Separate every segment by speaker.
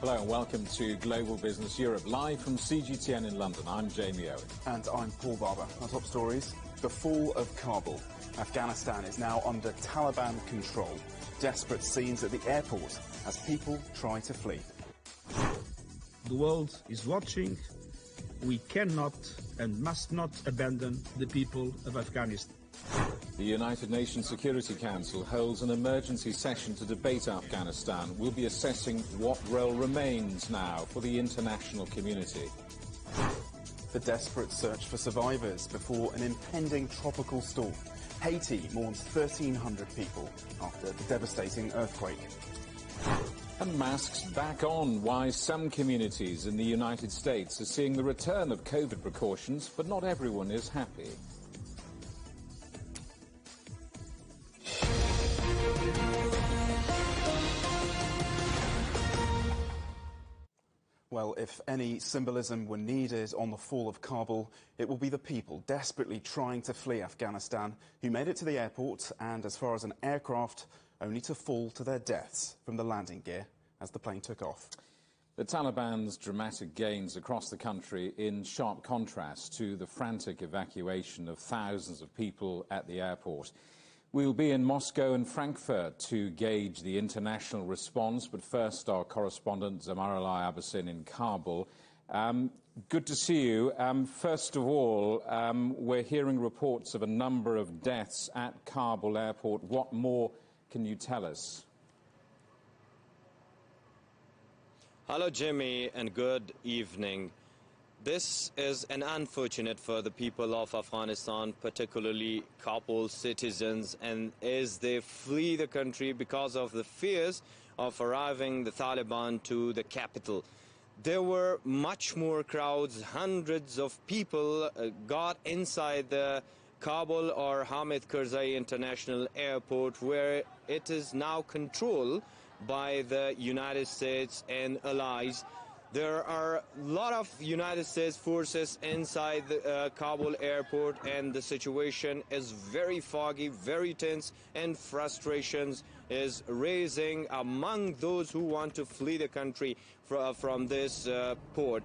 Speaker 1: Hello and welcome to Global Business Europe, live from CGTN in London. I'm Jamie Owen.
Speaker 2: And I'm Paul Barber. Our top stories: the fall of Kabul. Afghanistan is now under Taliban control. Desperate scenes at the airport as people try to flee.
Speaker 3: The world is watching. We cannot and must not abandon the people of Afghanistan.
Speaker 1: The United Nations Security Council holds an emergency session to debate Afghanistan. We'll be assessing what role remains now for the international community.
Speaker 2: The desperate search for survivors before an impending tropical storm. Haiti mourns 1,300 people after the devastating earthquake.
Speaker 1: And masks back on. Why some communities in the United States are seeing the return of COVID precautions, but not everyone is happy.
Speaker 2: Well, if any symbolism were needed on the fall of Kabul, it will be the people desperately trying to flee Afghanistan who made it to the airport and as far as an aircraft, only to fall to their deaths from the landing gear as the plane took off.
Speaker 1: The Taliban's dramatic gains across the country in sharp contrast to the frantic evacuation of thousands of people at the airport. We'll be in Moscow and Frankfurt to gauge the international response, but first our correspondent Zamaralai Abbasin in Kabul. Good to see you. First of all, we're hearing reports of a number of deaths at Kabul airport. What more can you tell us?
Speaker 4: Hello, Jimmy, and good evening. This is an unfortunate for the people of Afghanistan, particularly Kabul citizens, and as they flee the country because of the fears of arriving the Taliban to the capital. There were much more crowds. Hundreds of people got inside the Kabul or Hamid Karzai International Airport, where it is now controlled by the United States and allies. There are a lot of United States forces inside the Kabul airport, and the situation is very foggy, very tense, and frustrations is raising among those who want to flee the country from this port.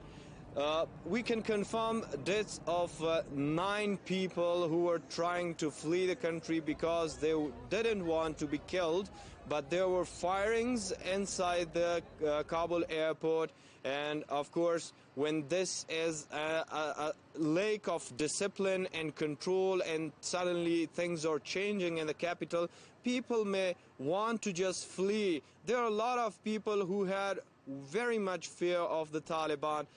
Speaker 4: We can confirm deaths of 9 people who were trying to flee the country because they didn't want to be killed, but there were firings inside the Kabul airport. And of course, when this is a lack of discipline and control, and suddenly things are changing in the capital, people may want to just flee. There are a lot of people who had very much fear of the Taliban.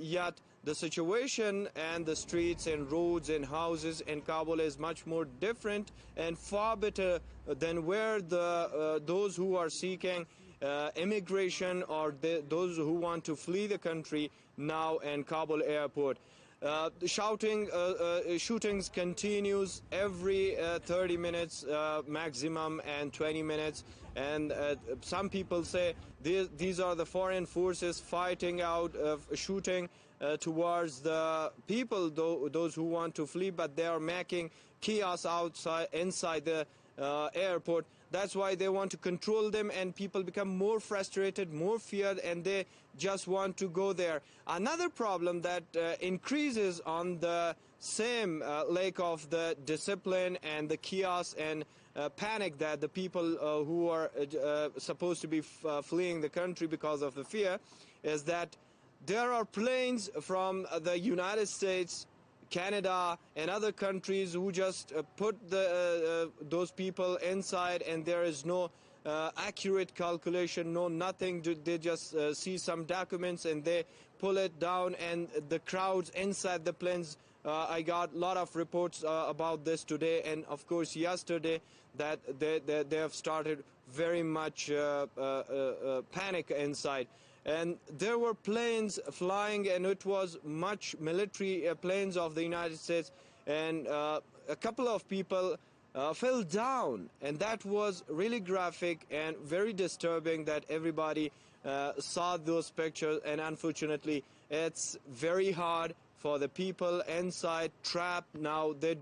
Speaker 4: Yet the situation and the streets and roads and houses in Kabul is much more different and far better than where those who are seeking immigration or those who want to flee the country now in Kabul airport. Shootings continues every 30 minutes maximum and 20 minutes, and some people say these are the foreign forces fighting out, shooting towards the people, those who want to flee, but they are making chaos inside the airport. That's why they want to control them, and people become more frustrated, more feared, and they just want to go there. Another problem that increases on the same lack of the discipline and the chaos and panic that the people who are supposed to be fleeing the country because of the fear is that there are planes from the United States, Canada and other countries who just put those people inside, and there is no accurate calculation, no nothing. They just see some documents and they pull it down, and the crowds inside the planes. I got a lot of reports about this today, and of course yesterday, that they have started very much panic inside. And there were planes flying, and it was much military planes of the United States, and a couple of people fell down, and that was really graphic and very disturbing that everybody saw those pictures. And unfortunately, it's very hard for the people inside, trapped now. They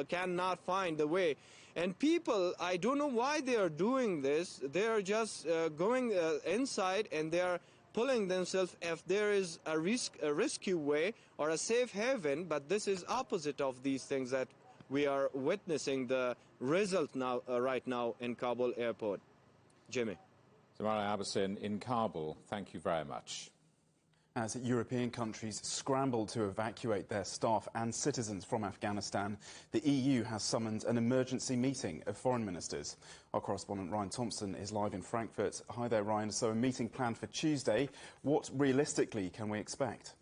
Speaker 4: cannot find the way. And people, I don't know why they are doing this. They are just going inside and they are pulling themselves if there is a rescue way or a safe haven, but this is opposite of these things that we are witnessing the result now, right now in Kabul airport. Jimmy.
Speaker 1: Samara Abbasin in Kabul, thank you very much.
Speaker 2: As European countries scramble to evacuate their staff and citizens from Afghanistan, the EU has summoned an emergency meeting of foreign ministers. Our correspondent Ryan Thompson is live in Frankfurt. Hi there, Ryan. So a meeting planned for Tuesday. What realistically can we expect?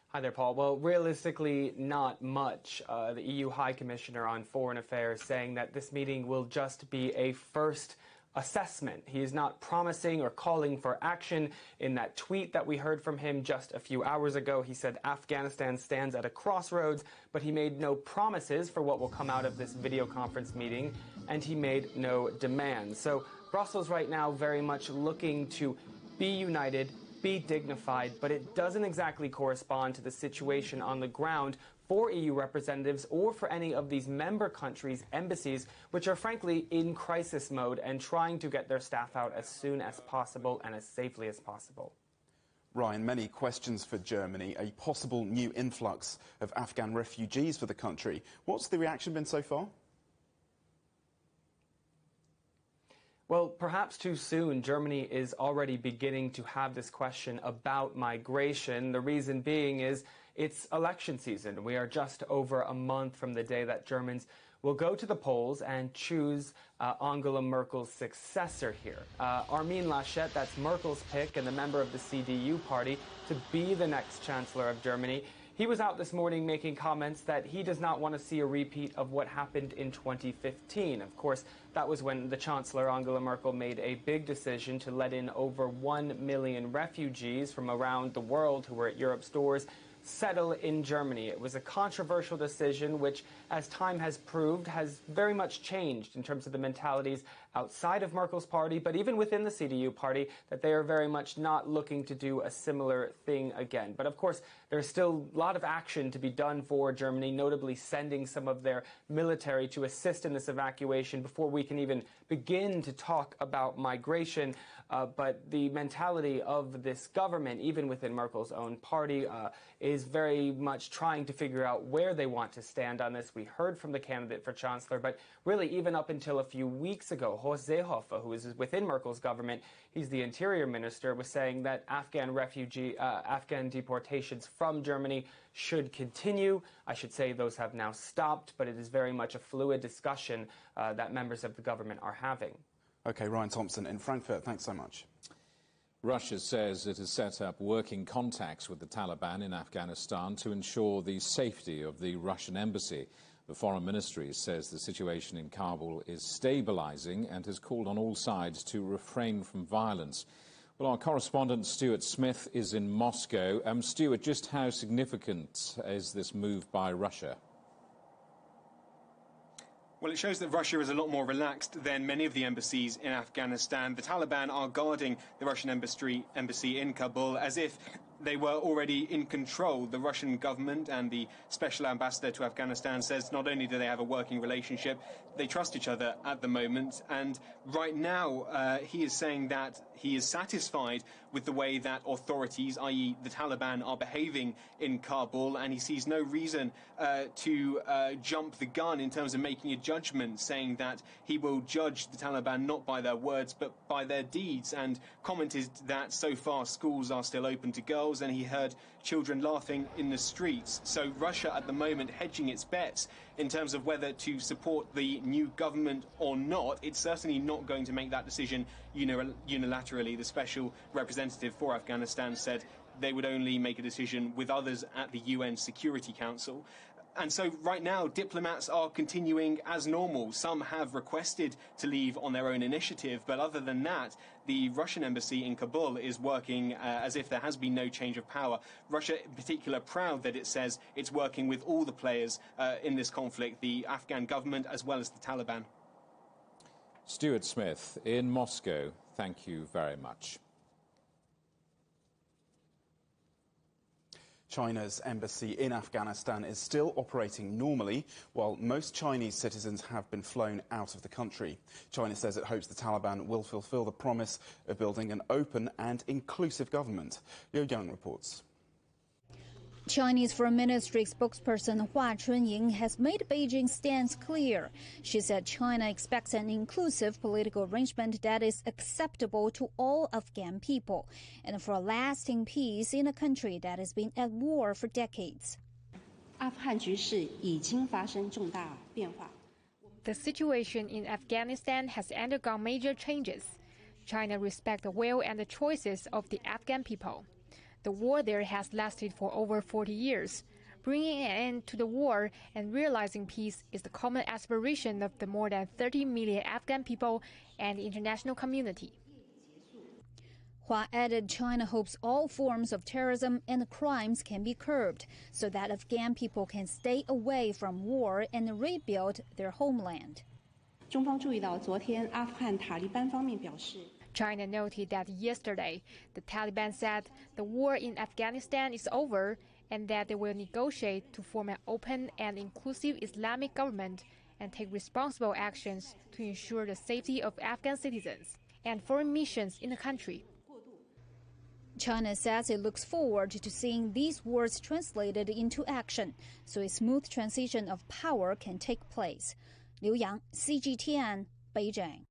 Speaker 5: Hi there, Paul. Well, realistically, not much. The EU High Commissioner on Foreign Affairs saying that this meeting will just be a first assessment. He is not promising or calling for action. In that tweet that we heard from him just a few hours ago, he said Afghanistan stands at a crossroads, but he made no promises for what will come out of this video conference meeting, and he made no demands. So Brussels right now very much looking to be united, be dignified, but it doesn't exactly correspond to the situation on the ground for EU representatives or for any of these member countries' embassies, which are frankly in crisis mode and trying to get their staff out as soon as possible and as safely as possible.
Speaker 2: Ryan, many questions for Germany, a possible new influx of Afghan refugees for the country. What's the reaction been so far?
Speaker 5: Well, perhaps too soon. Germany is already beginning to have this question about migration. The reason being is it's election season. We are just over a month from the day that Germans will go to the polls and choose Angela Merkel's successor here. Armin Laschet, that's Merkel's pick and the member of the CDU party to be the next Chancellor of Germany. He was out this morning making comments that he does not want to see a repeat of what happened in 2015. Of course, that was when the Chancellor, Angela Merkel, made a big decision to let in over 1 million refugees from around the world who were at Europe's doors settle in Germany. It was a controversial decision which, as time has proved, has very much changed in terms of the mentalities outside of Merkel's party, but even within the CDU party, that they are very much not looking to do a similar thing again. But of course, there's still a lot of action to be done for Germany, notably sending some of their military to assist in this evacuation before we can even begin to talk about migration. But the mentality of this government, even within Merkel's own party, is very much trying to figure out where they want to stand on this. We heard from the candidate for Chancellor, but really even up until a few weeks ago, Horst Seehofer, who is within Merkel's government, he's the interior minister, was saying that Afghan deportations from Germany should continue. I should say those have now stopped, but it is very much a fluid discussion that members of the government are having.
Speaker 2: OK, Ryan Thompson in Frankfurt, thanks so much.
Speaker 1: Russia says it has set up working contacts with the Taliban in Afghanistan to ensure the safety of the Russian embassy. The Foreign Ministry says the situation in Kabul is stabilising and has called on all sides to refrain from violence. Well, our correspondent Stuart Smith is in Moscow. Stuart, just how significant is this move by Russia?
Speaker 6: Well, it shows that Russia is a lot more relaxed than many of the embassies in Afghanistan. The Taliban are guarding the Russian embassy in Kabul as if they were already in control. The Russian government and the special ambassador to Afghanistan says not only do they have a working relationship, they trust each other at the moment. And right now, he is saying that he is satisfied with the way that authorities, i.e. the Taliban, are behaving in Kabul, and he sees no reason to jump the gun in terms of making a judgment, saying that he will judge the Taliban not by their words but by their deeds, and commented that so far schools are still open to girls, and he heard children laughing in the streets. So Russia at the moment hedging its bets in terms of whether to support the new government or not. It's certainly not going to make that decision unilaterally. The special representative for Afghanistan said they would only make a decision with others at the UN Security Council. And so right now, diplomats are continuing as normal. Some have requested to leave on their own initiative, but other than that, the Russian embassy in Kabul is working as if there has been no change of power. Russia, in particular, proud that it says it's working with all the players in this conflict, the Afghan government as well as the Taliban.
Speaker 1: Stuart Smith in Moscow, thank you very much.
Speaker 2: China's embassy in Afghanistan is still operating normally, while most Chinese citizens have been flown out of the country. China says it hopes the Taliban will fulfill the promise of building an open and inclusive government. Liu Yang reports.
Speaker 7: Chinese Foreign Ministry spokesperson Hua Chunying has made Beijing's stance clear. She said China expects an inclusive political arrangement that is acceptable to all Afghan people and for a lasting peace in a country that has been at war for decades.
Speaker 8: The situation in Afghanistan has undergone major changes. China respects the will and the choices of the Afghan people. The war there has lasted for over 40 years. Bringing an end to the war and realizing peace is the common aspiration of the more than 30 million Afghan people and the international community.
Speaker 7: Hua added China hopes all forms of terrorism and crimes can be curbed so that Afghan people can stay away from war and rebuild their homeland.
Speaker 8: China noted that yesterday, the Taliban said the war in Afghanistan is over and that they will negotiate to form an open and inclusive Islamic government and take responsible actions to ensure the safety of Afghan citizens and foreign missions in the country.
Speaker 7: China says it looks forward to seeing these words translated into action so a smooth transition of power can take place. Liu Yang, CGTN, Beijing.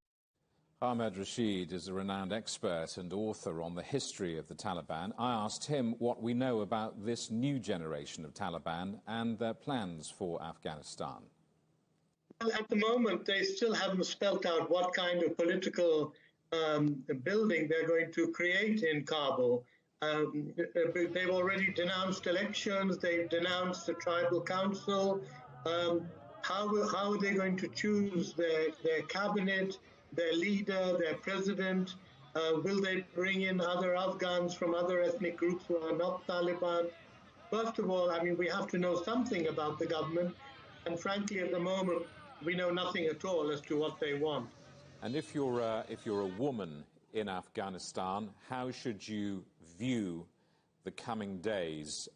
Speaker 1: Ahmed Rashid is a renowned expert and author on the history of the Taliban. I asked him what we know about this new generation of Taliban and their plans for Afghanistan.
Speaker 9: Well, at the moment, they still haven't spelt out what kind of political building they're going to create in Kabul. They've already denounced elections. They've denounced the tribal council. How are they going to choose their cabinet, their leader, their president? Will they bring in other Afghans from other ethnic groups who are not Taliban? First of all, I mean, we have to know something about the government. And frankly, at the moment, we know nothing at all as to what they want.
Speaker 1: And if you're a woman in Afghanistan, how should you view the coming days,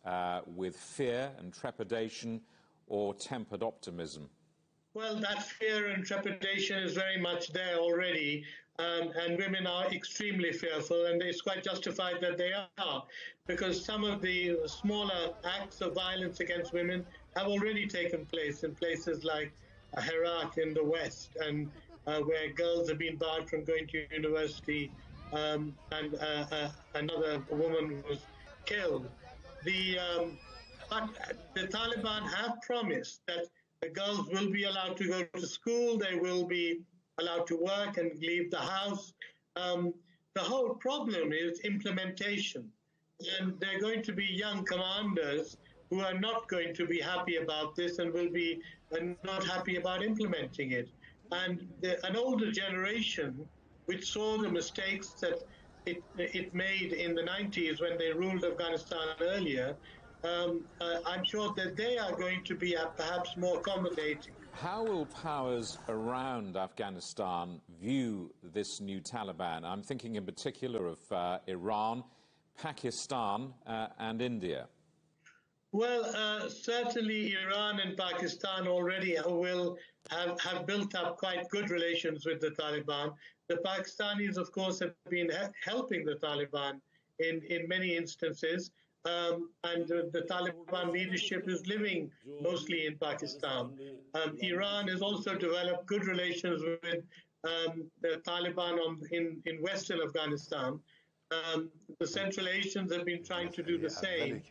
Speaker 1: with fear and trepidation or tempered optimism?
Speaker 9: Well, that fear and trepidation is very much there already, and women are extremely fearful, and it's quite justified that they are, because some of the smaller acts of violence against women have already taken place in places like Herat in the west, and where girls have been barred from going to university, and another woman was killed. But the Taliban have promised that the girls will be allowed to go to school, they will be allowed to work and leave the house. The whole problem is implementation. And there are going to be young commanders who are not going to be happy about this and will be not happy about implementing it. And an older generation, which saw the mistakes that it made in the 90s when they ruled Afghanistan earlier, I'm sure that they are going to be perhaps more accommodating.
Speaker 1: How will powers around Afghanistan view this new Taliban? I'm thinking in particular of Iran, Pakistan and India.
Speaker 9: Well, certainly Iran and Pakistan already will have built up quite good relations with the Taliban. The Pakistanis, of course, have been helping the Taliban in many instances. And the Taliban leadership is living mostly in Pakistan. Iran has also developed good relations with the Taliban in Western Afghanistan. The Central Asians have been trying to do the same.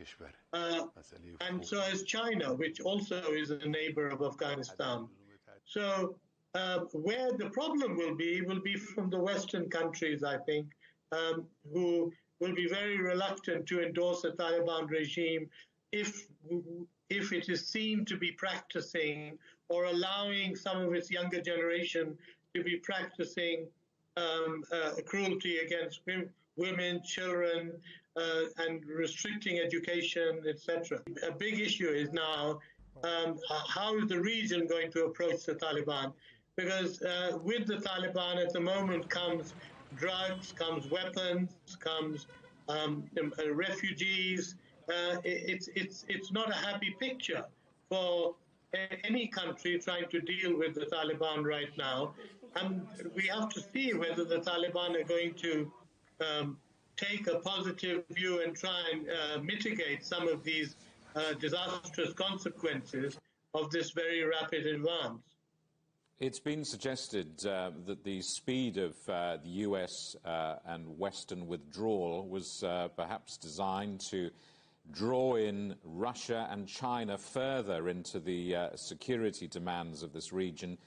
Speaker 9: And so has China, which also is a neighbor of Afghanistan. So where the problem will be from the Western countries, I think, who will be very reluctant to endorse a Taliban regime if it is seen to be practicing or allowing some of its younger generation to be practicing cruelty against women, children, and restricting education, etc. A big issue is now how is the region going to approach the Taliban? Because with the Taliban at the moment comes drugs, comes weapons, comes refugees, it's not a happy picture for any country trying to deal with the Taliban right now. And we have to see whether the Taliban are going to take a positive view and try and mitigate some of these disastrous consequences of this very rapid advance.
Speaker 1: It's been suggested that the speed of the US and Western withdrawal was perhaps designed to draw in Russia and China further into the security demands of this region.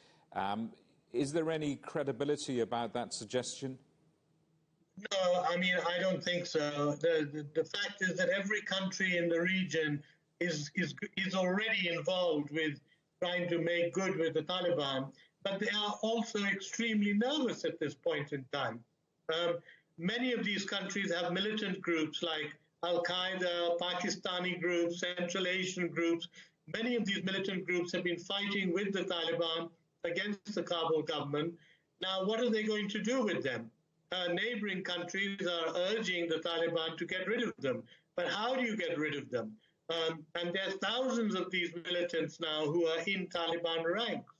Speaker 1: Is there any credibility about that suggestion?
Speaker 9: No, I mean, I don't think so. The fact is that every country in the region is already involved with trying to make good with the Taliban, but they are also extremely nervous at this point in time. Many of these countries have militant groups like Al-Qaeda, Pakistani groups, Central Asian groups. Many of these militant groups have been fighting with the Taliban against the Kabul government. Now, what are they going to do with them? Neighboring countries are urging the Taliban to get rid of them. But how do you get rid of them? And there's thousands of these militants now who are in Taliban ranks.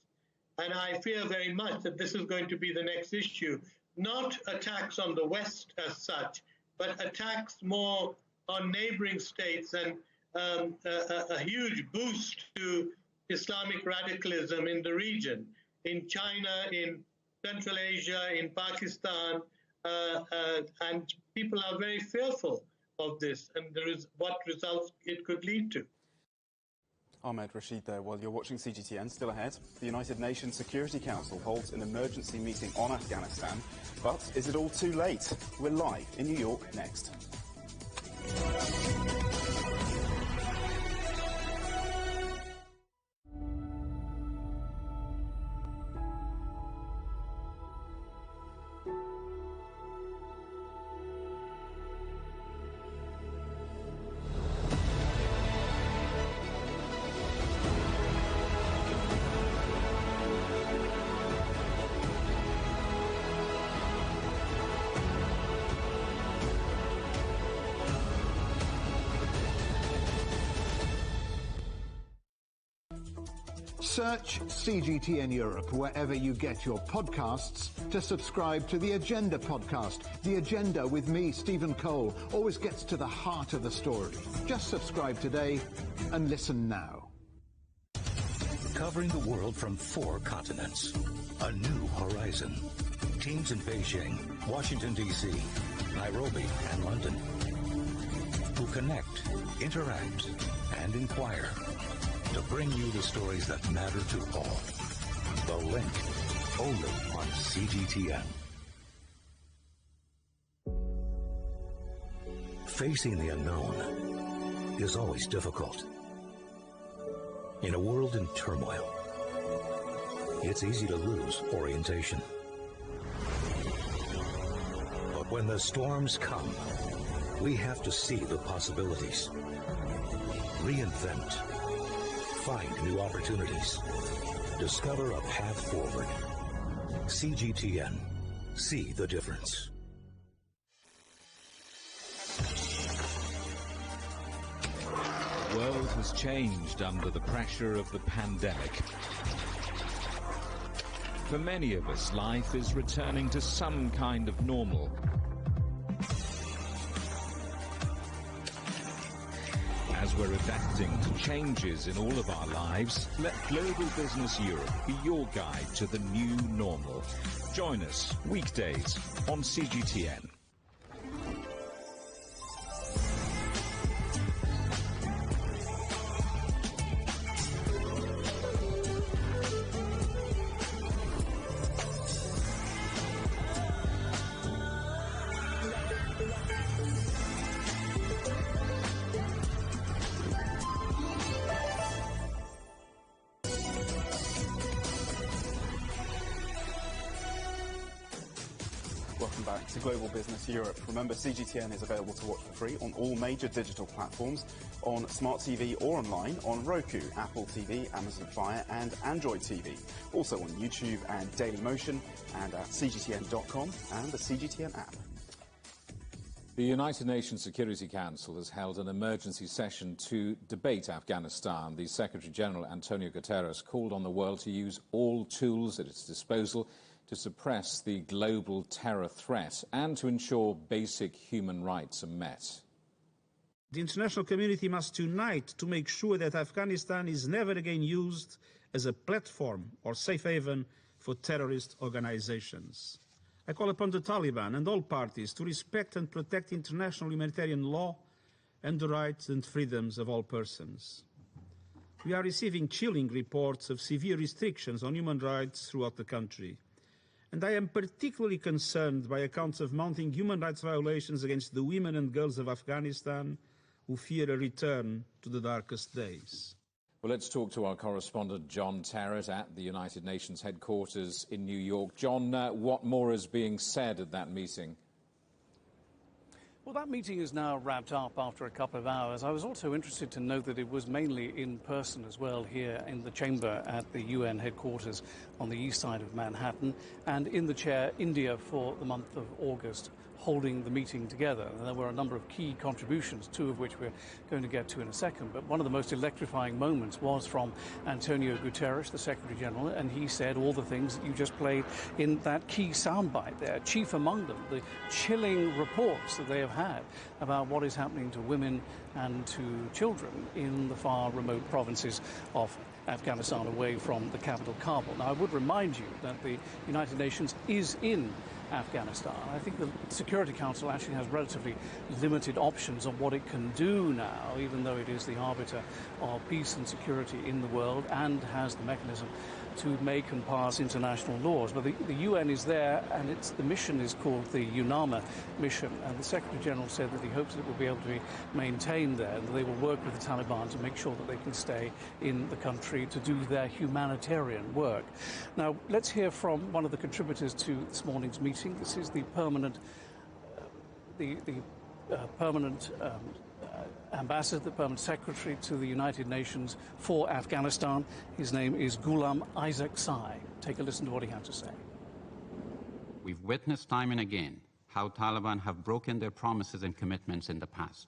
Speaker 9: And I fear very much that this is going to be the next issue. Not attacks on the West as such, but attacks more on neighboring states and a huge boost to Islamic radicalism in the region, in China, in Central Asia, in Pakistan, and people are very fearful of this, and there is what results it could lead to.
Speaker 2: Ahmed Rashid there. While you're watching CGTN, still ahead, the United Nations Security Council holds an emergency meeting on Afghanistan. But is it all too late? We're live in New York next.
Speaker 10: Search CGTN Europe wherever you get your podcasts to subscribe to The Agenda podcast. The Agenda with me, Stephen Cole, always gets to the heart of the story. Just subscribe today and listen now.
Speaker 11: Covering the world from 4 continents. A new horizon. Teams in Beijing, Washington, D.C., Nairobi, and London. Who connect, interact, and inquire to bring you the stories that matter to all. The Link, only on CGTN. Facing the unknown is always difficult. In a world in turmoil, it's easy to lose orientation. But when the storms come, we have to see the possibilities. Reinvent. Find new opportunities. Discover a path forward. CGTN. See the difference.
Speaker 1: The world has changed under the pressure of the pandemic. For many of us, life is returning to some kind of normal. As we're adapting to changes in all of our lives, let Global Business Europe be your guide to the new normal. Join us weekdays on CGTN.
Speaker 2: Welcome back to Global Business Europe. Remember, CGTN is available to watch for free on all major digital platforms, on Smart TV or online, on Roku, Apple TV, Amazon Fire and Android TV. Also on YouTube and Dailymotion and at cgtn.com and the CGTN app.
Speaker 1: The United Nations Security Council has held an emergency session to debate Afghanistan. The Secretary-General, Antonio Guterres, called on the world to use all tools at its disposal to suppress the global terror threat and to ensure basic human rights are met.
Speaker 3: The international community must unite to make sure that Afghanistan is never again used as a platform or safe haven for terrorist organizations. I call upon the Taliban and all parties to respect and protect international humanitarian law and the rights and freedoms of all persons. We are receiving chilling reports of severe restrictions on human rights throughout the country. And I am particularly concerned by accounts of mounting human rights violations against the women and girls of Afghanistan who fear a return to the darkest days.
Speaker 1: Well, let's talk to our correspondent, John Terrett, at the United Nations headquarters in New York. John, what more is being said at that meeting?
Speaker 12: Well, that meeting is now wrapped up after a couple of hours. I was also interested to note that it was mainly in person as well here in the chamber at the UN headquarters on the east side of Manhattan, and in the chair, India, for the month of August, holding the meeting together. And there were a number of key contributions, two of which we're going to get to in a second. But one of the most electrifying moments was from Antonio Guterres, the Secretary General, and he said all the things that you just played in that key soundbite there. Chief among them, the chilling reports that they have had about what is happening to women and to children in the far remote provinces of Afghanistan away from the capital, Kabul. Now, I would remind you that the United Nations is in Afghanistan. I think the Security Council actually has relatively limited options on what it can do now, even though it is the arbiter of peace and security in the world and has the mechanism to make and pass international laws. But the UN is there, and the mission is called the UNAMA mission, and the Secretary General said that he hopes that it will be able to be maintained there, and they will work with the Taliban to make sure that they can stay in the country to do their humanitarian work. Now, let's hear from one of the contributors to this morning's meeting. This is the permanent ambassador, the permanent secretary to the United Nations for Afghanistan. His name is Ghulam Isaac Sai. Take a listen to what he had to say.
Speaker 13: We've witnessed time and again how Taliban have broken their promises and commitments in the past.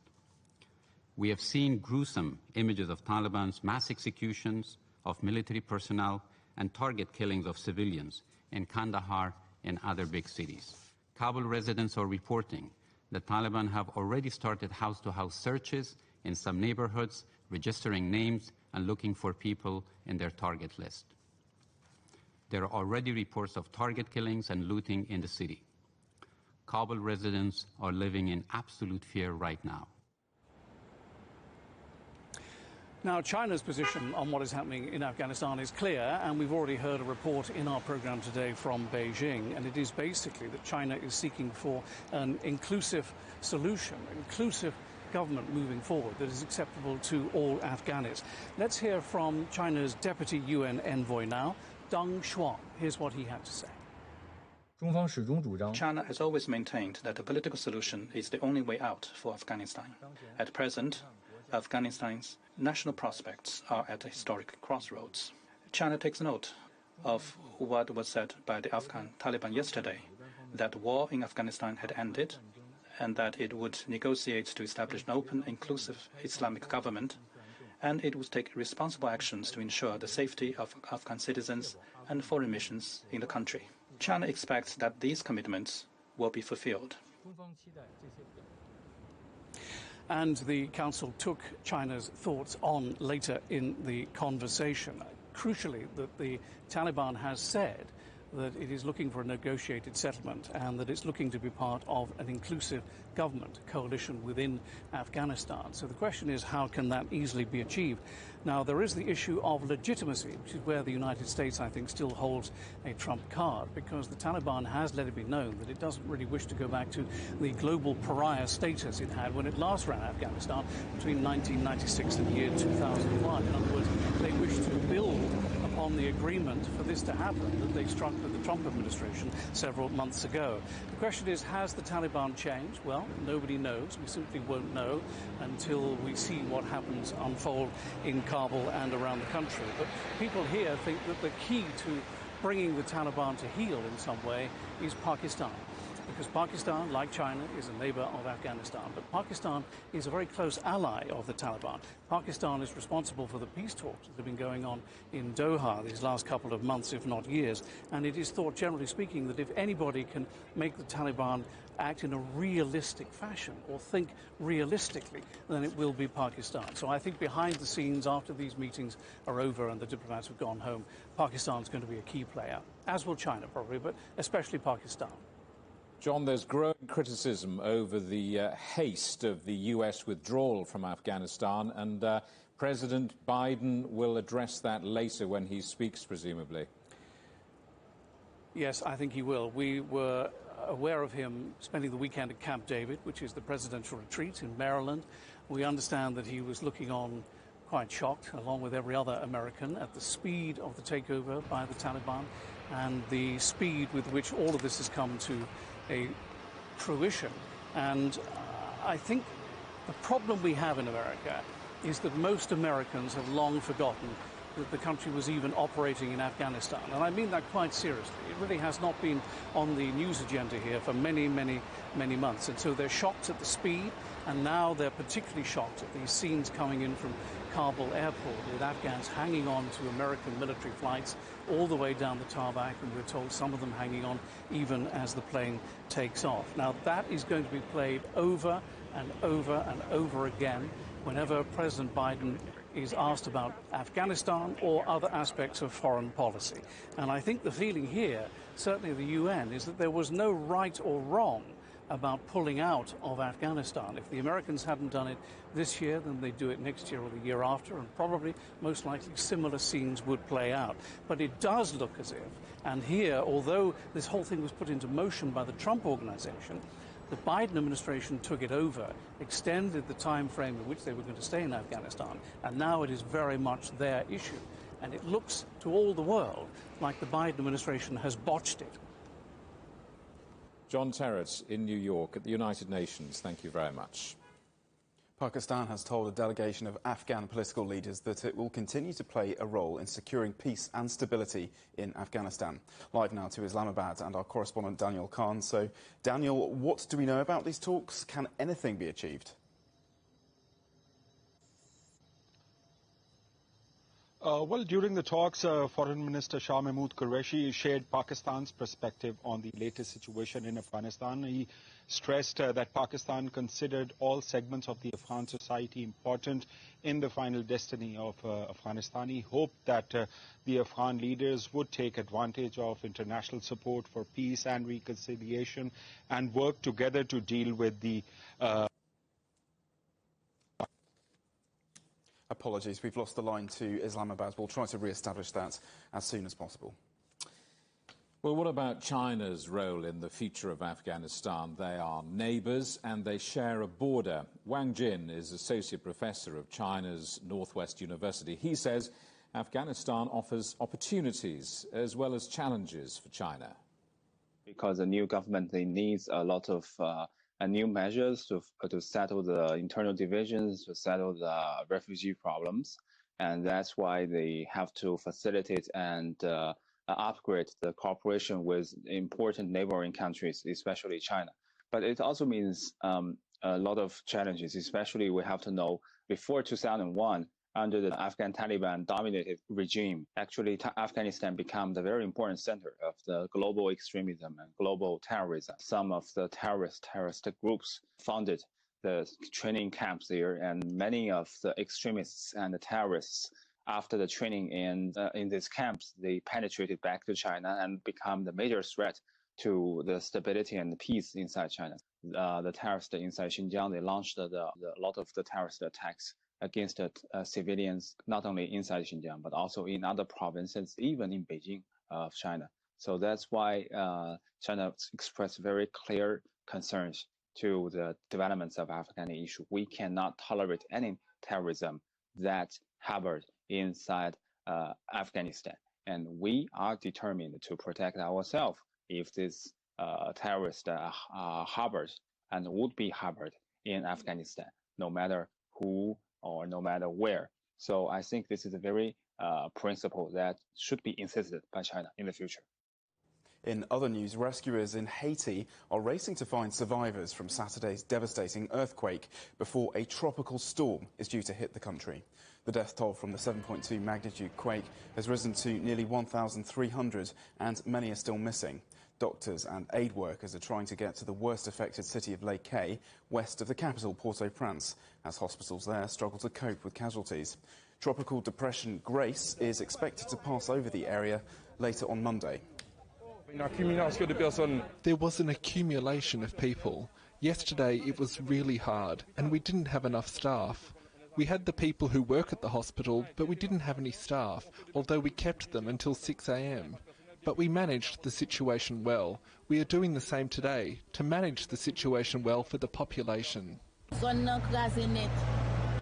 Speaker 13: We have seen gruesome images of Taliban's mass executions of military personnel and target killings of civilians in Kandahar and other big cities. Kabul residents are reporting the Taliban have already started house-to-house searches in some neighborhoods, registering names and looking for people in their target list. There are already reports of target killings and looting in the city. Kabul residents are living in absolute fear right now.
Speaker 12: Now, China's position on what is happening in Afghanistan is clear, and we've already heard a report in our program today from Beijing, and it is basically that China is seeking for an inclusive solution, inclusive government moving forward that is acceptable to all Afghans. Let's hear from China's Deputy UN Envoy now, Deng Shuang. Here's what he had to say.
Speaker 14: China has always maintained that a political solution is the only way out for Afghanistan. At present, Afghanistan's national prospects are at a historic crossroads. China takes note of what was said by the Afghan Taliban yesterday, that war in Afghanistan had ended and that it would negotiate to establish an open, inclusive Islamic government, and it would take responsible actions to ensure the safety of Afghan citizens and foreign missions in the country. China expects that these commitments will be fulfilled.
Speaker 12: And the Council took China's thoughts on later in the conversation. Crucially, that the Taliban has said that it is looking for a negotiated settlement and that it's looking to be part of an inclusive government coalition within Afghanistan. So the question is, how can that easily be achieved? Now, there is the issue of legitimacy, which is where the United States, I think, still holds a trump card, because the Taliban has let it be known that it doesn't really wish to go back to the global pariah status it had when it last ran Afghanistan between 1996 and the year 2001. In other words, they wish to build upon the agreement for this to happen that they struck with the Trump administration several months ago. The question is, has the Taliban changed? Well, nobody knows. We simply won't know until we see what happens unfold in Kabul and around the country. But people here think that the key to bringing the Taliban to heel in some way is Pakistan. because Pakistan, like China, is a neighbor of Afghanistan. But Pakistan is a very close ally of the Taliban. Pakistan is responsible for the peace talks that have been going on in Doha these last couple of months, if not years. And it is thought, generally speaking, that if anybody can make the Taliban act in a realistic fashion or think realistically, then it will be Pakistan. So I think behind the scenes, after these meetings are over and the diplomats have gone home, Pakistan is going to be a key player, as will China probably, but especially Pakistan.
Speaker 1: John, there's growing criticism over the haste of the U.S. withdrawal from Afghanistan, and President Biden will address that later when he speaks, presumably.
Speaker 12: Yes, I think he will. We were aware of him spending the weekend at Camp David, which is the presidential retreat in Maryland. We understand that he was looking on quite shocked, along with every other American, at the speed of the takeover by the Taliban and the speed with which all of this has come to a fruition. And I think the problem we have in America is that most Americans have long forgotten that the country was even operating in Afghanistan. And I mean that quite seriously. It really has not been on the news agenda here for many, many, many months. And so they're shocked at the speed, and now they're particularly shocked at these scenes coming in from Kabul airport with Afghans hanging on to American military flights all the way down the tarmac, and we're told some of them hanging on even as the plane takes off. Now that is going to be played over and over and over again whenever President Biden is asked about Afghanistan or other aspects of foreign policy. And I think the feeling here, certainly the UN, is that there was no right or wrong about pulling out of Afghanistan. If the Americans hadn't done it this year, then they'd do it next year or the year after, and probably, most likely, similar scenes would play out. But it does look as if, and here, although this whole thing was put into motion by the Trump organization, the Biden administration took it over, extended the time frame in which they were going to stay in Afghanistan, and now it is very much their issue. And it looks to all the world like the Biden administration has botched it.
Speaker 1: John Terrett in New York at the United Nations. Thank you very much.
Speaker 2: Pakistan has told a delegation of Afghan political leaders that it will continue to play a role in securing peace and stability in Afghanistan. Live now to Islamabad and our correspondent Daniel Khan. So, Daniel, what do we know about these talks? Can anything be achieved?
Speaker 15: Well, during the talks, Foreign Minister Shah Mahmood Qureshi shared Pakistan's perspective on the latest situation in Afghanistan. He stressed that Pakistan considered all segments of the Afghan society important in the final destiny of Afghanistan. He hoped that the Afghan leaders would take advantage of international support for peace and reconciliation and work together to deal with the
Speaker 2: Apologies, we've lost the line to Islamabad. We'll try to re-establish that as soon as possible.
Speaker 1: Well, what about China's role in the future of Afghanistan? They are neighbours and they share a border. Wang Jin is Associate Professor of China's Northwest University. He says Afghanistan offers opportunities as well as challenges for China.
Speaker 16: Because the new government, they needs a lot of new measures to settle the internal divisions, to settle the refugee problems. And that's why they have to facilitate and upgrade the cooperation with important neighboring countries, especially China. But it also means a lot of challenges, especially we have to know before 2001, under the Afghan Taliban-dominated regime, actually Afghanistan became the very important center of the global extremism and global terrorism. Some of the terrorist groups founded the training camps there, and many of the extremists and the terrorists, after the training in these camps, they penetrated back to China and become the major threat to the stability and the peace inside China. The terrorists inside Xinjiang, they launched a lot of the terrorist attacks against civilians, not only inside Xinjiang, but also in other provinces, even in Beijing of China. So that's why China expressed very clear concerns to the developments of Afghan issue. We cannot tolerate any terrorism that harbored inside Afghanistan. And we are determined to protect ourselves if this terrorist harbored and would be harbored in Afghanistan, no matter who or no matter where. So I think this is a very principle that should be insisted by China in the future.
Speaker 2: In other news, rescuers in Haiti are racing to find survivors from Saturday's devastating earthquake before a tropical storm is due to hit the country. The death toll from the 7.2 magnitude quake has risen to nearly 1,300 and many are still missing. Doctors and aid workers are trying to get to the worst affected city of Les Cayes, west of the capital Port-au-Prince, as hospitals there struggle to cope with casualties. Tropical depression Grace is expected to pass over the area later on Monday.
Speaker 17: There was an accumulation of people. Yesterday it was really hard and we didn't have enough staff. We had the people who work at the hospital, but we didn't have any staff, although we kept them until 6 a.m. But we managed the situation well. We are doing the same today, to manage the situation well for the population.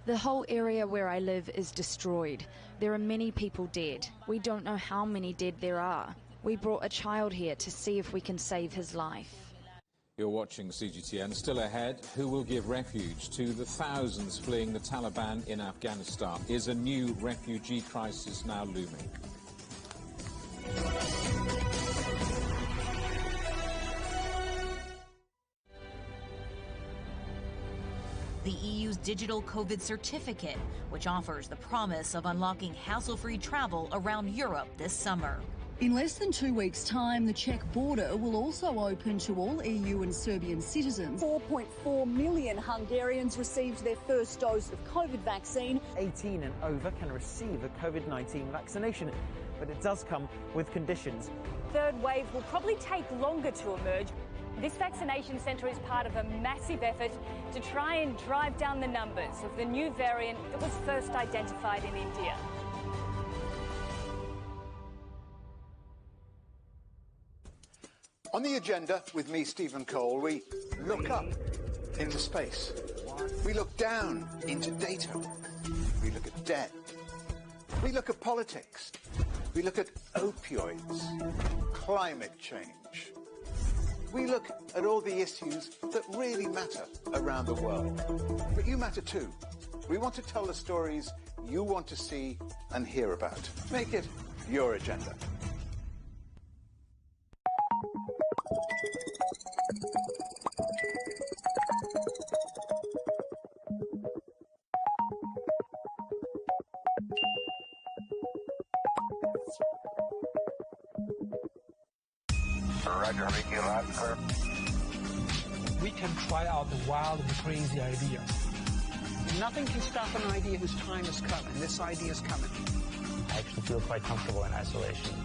Speaker 18: The whole area where I live is destroyed. There are many people dead. We don't know how many dead there are. We brought a child here to see if we can save his life.
Speaker 1: You're watching CGTN. Still ahead, who will give refuge to the thousands fleeing the Taliban in Afghanistan? Is a new refugee crisis now looming?
Speaker 19: The EU's digital COVID certificate, which offers the promise of unlocking hassle-free travel around Europe this summer.
Speaker 20: In less than 2 weeks' time, the Czech border will also open to all EU and Serbian citizens. 4.4 million Hungarians received their first dose of COVID vaccine.
Speaker 21: 18 and over can receive a COVID-19 vaccination, but it does come with conditions.
Speaker 22: Third wave will probably take longer to emerge. This vaccination centre is part of a massive effort to try and drive down the numbers of the new variant that was first identified in India.
Speaker 10: On the agenda with me, Stephen Cole, we look up into space. We look down into data. We look at debt. We look at politics. We look at opioids, climate change. We look at all the issues that really matter around the world. But you matter too. We want to tell the stories you want to see and hear about. Make it your agenda.
Speaker 23: We can try out the wild and crazy ideas.
Speaker 24: Nothing can stop an idea whose time has come, and this idea is coming.
Speaker 23: I actually feel quite comfortable in isolation.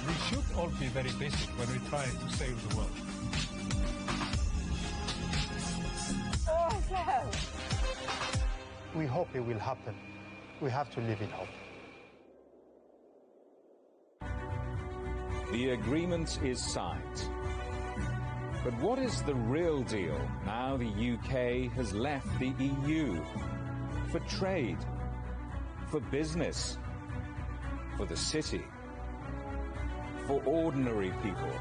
Speaker 25: We should all be very basic when we try to save the world.
Speaker 24: Oh, no! We hope it will happen. We have to live in hope.
Speaker 1: The agreement is signed. But what is the real deal now the UK has left the EU? For trade, for business, for the city, for ordinary people.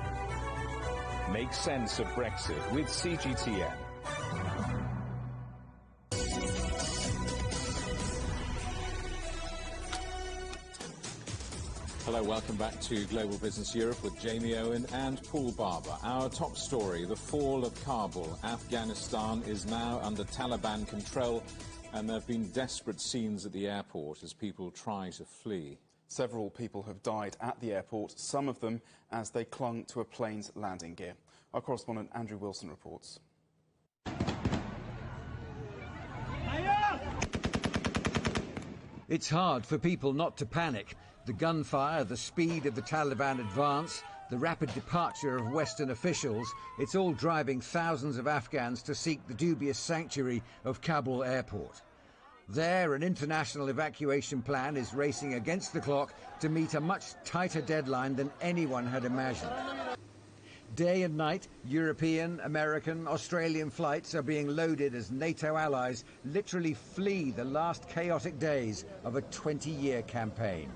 Speaker 1: Make sense of Brexit with CGTN. Hello, welcome back to Global Business Europe with Jamie Owen and Paul Barber. Our top story, the fall of Kabul. Afghanistan is now under Taliban control, and there have been desperate scenes at the airport as people try to flee.
Speaker 2: Several people have died at the airport, some of them as they clung to a plane's landing gear. Our correspondent Andrew Wilson reports.
Speaker 26: It's hard for people not to panic. The gunfire, the speed of the Taliban advance, the rapid departure of Western officials, it's all driving thousands of Afghans to seek the dubious sanctuary of Kabul airport. There, an international evacuation plan is racing against the clock to meet a much tighter deadline than anyone had imagined. Day and night, European, American, Australian flights are being loaded as NATO allies literally flee the last chaotic days of a 20-year campaign.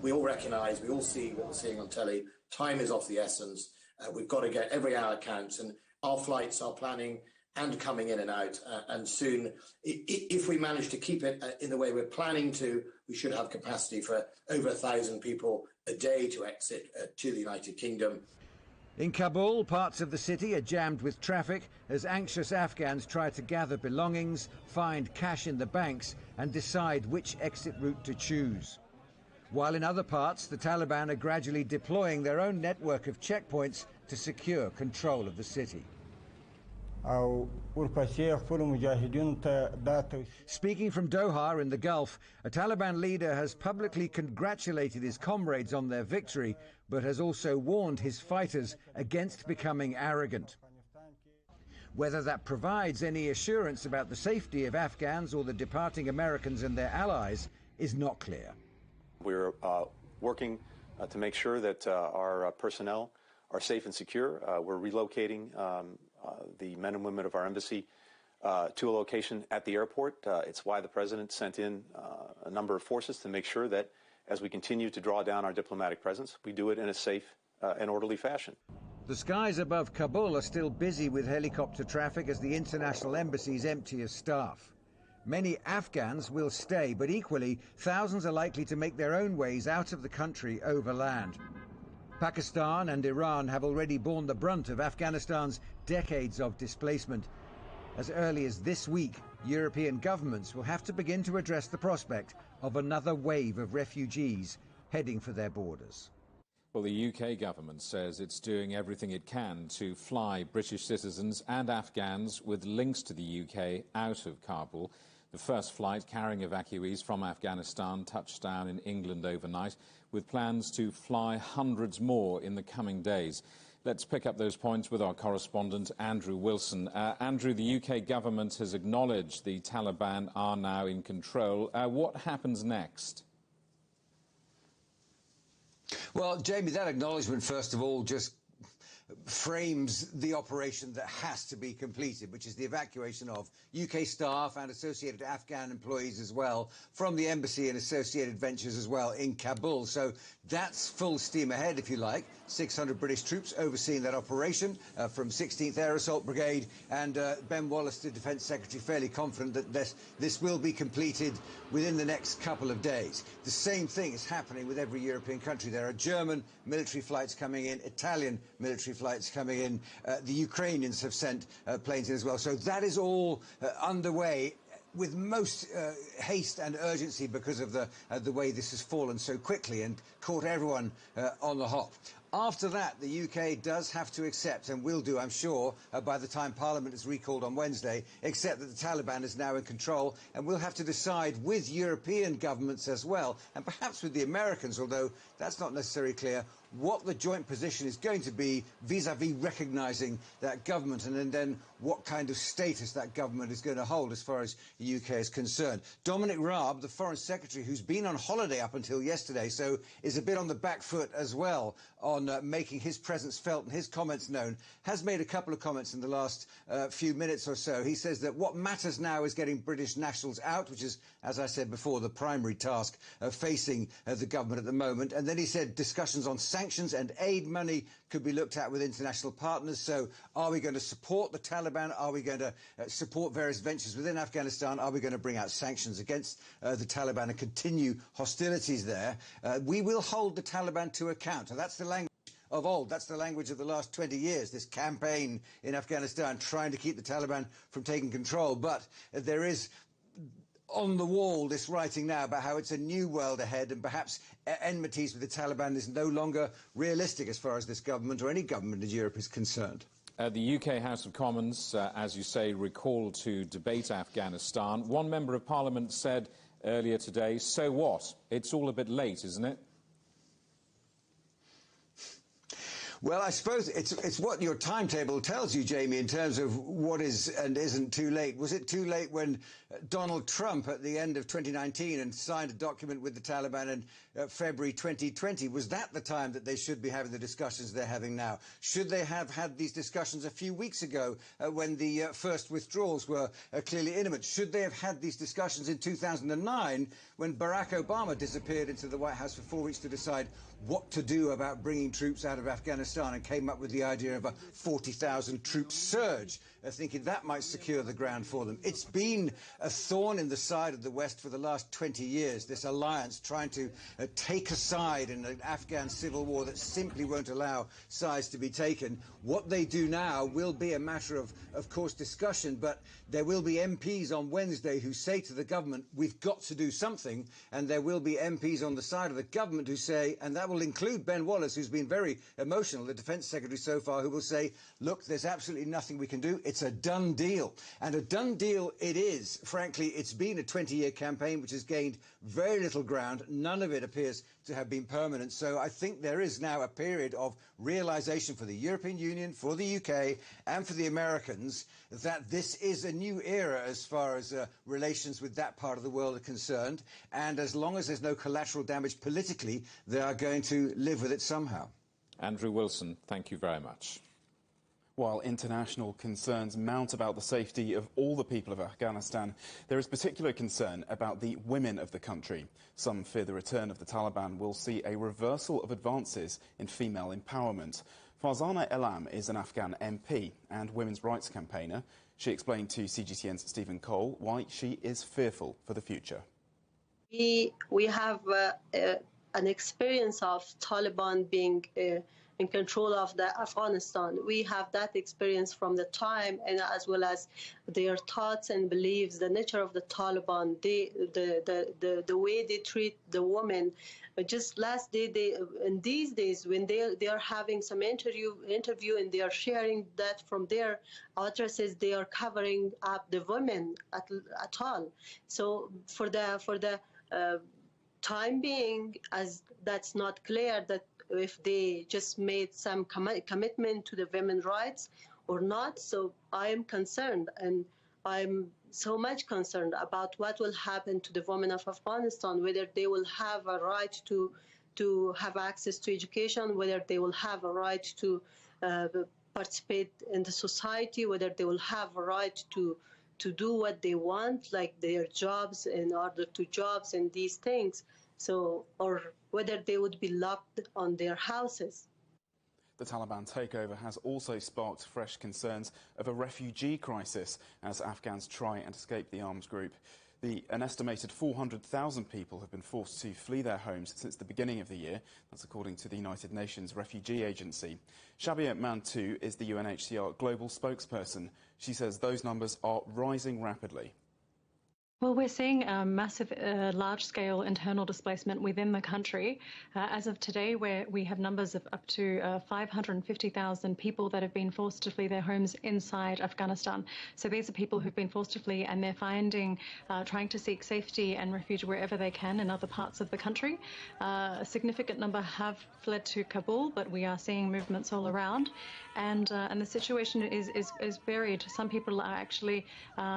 Speaker 27: We all recognise, we all see what we're seeing on telly. Time is of the essence. We've got to get every hour counts, and our flights are planning and coming in and out. And soon, if we manage to keep it in the way we're planning to, we should have capacity for over 1,000 people a day to exit to the United Kingdom.
Speaker 26: In Kabul, parts of the city are jammed with traffic as anxious Afghans try to gather belongings, find cash in the banks and decide which exit route to choose. While in other parts, the Taliban are gradually deploying their own network of checkpoints to secure control of the city. Speaking from Doha in the Gulf, a Taliban leader has publicly congratulated his comrades on their victory, but has also warned his fighters against becoming arrogant. Whether that provides any assurance about the safety of Afghans or the departing Americans and their allies is not clear.
Speaker 4: We're working to make sure that our personnel are safe and secure. We're relocating the men and women of our embassy to a location at the airport. It's why the president sent in a number of forces to make sure that as we continue to draw down our diplomatic presence, we do it in a safe and orderly fashion.
Speaker 26: The skies above Kabul are still busy with helicopter traffic as the international embassies empty of staff. Many Afghans will stay, but equally, thousands are likely to make their own ways out of the country overland. Pakistan and Iran have already borne the brunt of Afghanistan's decades of displacement. As early as this week, European governments will have to begin to address the prospect of another wave of refugees heading for their borders.
Speaker 1: Well, the UK government says it's doing everything it can to fly British citizens and Afghans with links to the UK out of Kabul. The first flight carrying evacuees from Afghanistan touched down in England overnight, with plans to fly hundreds more in the coming days. Let's pick up those points with our correspondent, Andrew Wilson. Andrew, the UK government has acknowledged the Taliban are now in control. What happens next?
Speaker 26: Well, Jamie, that acknowledgement, first of all, just frames the operation that has to be completed, which is the evacuation of UK staff and associated Afghan employees as well from the embassy and associated ventures as well in Kabul. So that's full steam ahead, if you like. 600 British troops overseeing that operation from 16th Air Assault Brigade, and Ben Wallace, the Defence Secretary, fairly confident that this will be completed within the next couple of days. The same thing is happening with every European country. There are German military flights coming in, Italian military flights coming in. The Ukrainians have sent planes in as well. So that is all underway with most haste and urgency because of the way this has fallen so quickly and caught everyone on the hop. After that, the UK does have to accept, and will do, I'm sure, by the time Parliament is recalled on Wednesday, accept that the Taliban is now in control, and we'll have to decide with European governments as well, and perhaps with the Americans, although that's not necessarily clear, what the joint position is going to be vis-à-vis recognising that government, and then what kind of status that government is going to hold as far as the UK is concerned. Dominic Raab, the Foreign Secretary, who's been on holiday up until yesterday, so is a bit on the back foot as well on making his presence felt and his comments known, has made a couple of comments in the last few minutes or so. He says that what matters now is getting British nationals out, which is, as I said before, the primary task facing the government at the moment. And then he said discussions on sanctions and aid money could be looked at with international partners. So are we going to support the Taliban? Are we going to support various ventures within Afghanistan? Are we going to bring out sanctions against the Taliban and continue hostilities there? We will hold the Taliban to account. And that's the language of old. That's the language of the last 20 years, this campaign in Afghanistan trying to keep the Taliban from taking control. But there is on the wall this writing now about how it's a new world ahead, and perhaps enmities with the Taliban is no longer realistic as far as this government or any government in Europe is concerned.
Speaker 1: The UK House of Commons, as you say, recalled to debate Afghanistan. One member of Parliament said earlier today, so what? It's all a bit late, isn't it?
Speaker 26: Well, I suppose it's what your timetable tells you, Jamie, in terms of what is and isn't too late. Was it too late when Donald Trump, at the end of 2019, and signed a document with the Taliban in February 2020? Was that the time that they should be having the discussions they're having now? Should they have had these discussions a few weeks ago when the first withdrawals were clearly imminent? Should they have had these discussions in 2009 when Barack Obama disappeared into the White House for 4 weeks to decide what to do about bringing troops out of Afghanistan and came up with the idea of a 40,000 troop surge, thinking that might secure the ground for them. It's been a thorn in the side of the West for the last 20 years, this alliance trying to take a side in an Afghan civil war that simply won't allow sides to be taken. What they do now will be a matter of course, discussion, but there will be MPs on Wednesday who say to the government, we've got to do something, and there will be MPs on the side of the government who say, and that will include Ben Wallace, who's been very emotional, the Defence Secretary so far, who will say, look, there's absolutely nothing we can do. It's a done deal. And a done deal it is. Frankly, it's been a 20-year campaign which has gained very little ground. None of it appears to have been permanent. So I think there is now a period of realisation for the European Union, for the UK and for the Americans that this is a new era as far as relations with that part of the world are concerned. And as long as there's no collateral damage politically, they are going to live with it somehow.
Speaker 1: Andrew Wilson, thank you very much.
Speaker 2: While international concerns mount about the safety of all the people of Afghanistan, there is particular concern about the women of the country. Some fear the return of the Taliban will see a reversal of advances in female empowerment. Farzana Elam is an Afghan MP and women's rights campaigner. She explained to CGTN's Stephen Cole why she is fearful for the future.
Speaker 3: We have an experience of Taliban being in control of Afghanistan. We have that experience from the time, and as well as their thoughts and beliefs, the nature of the Taliban, the way they treat the women. Just last day, in these days, when they are having some interview and they are sharing that from their addresses, they are covering up the women at all. So for the time being, as that's not clear that if they just made some commitment to the women's rights or not. So I am concerned, and I'm so much concerned about what will happen to the women of Afghanistan, whether they will have a right to have access to education, whether they will have a right to participate in the society, whether they will have a right to do what they want, like their jobs, in order to jobs and these things. So, or whether they would be locked on their houses.
Speaker 2: The Taliban takeover has also sparked fresh concerns of a refugee crisis as Afghans try and escape the arms group. An estimated 400,000 people have been forced to flee their homes since the beginning of the year. That's according to the United Nations Refugee Agency. Shabia Mantou is the UNHCR global spokesperson. She says those numbers are rising rapidly.
Speaker 5: Well, we're seeing massive, large-scale internal displacement within the country. As of today, where we have numbers of up to 550,000 people that have been forced to flee their homes inside Afghanistan. So these are people who've been forced to flee, and they're trying to seek safety and refuge wherever they can in other parts of the country. A significant number have fled to Kabul, but we are seeing movements all around. And the situation is varied. Some people are actually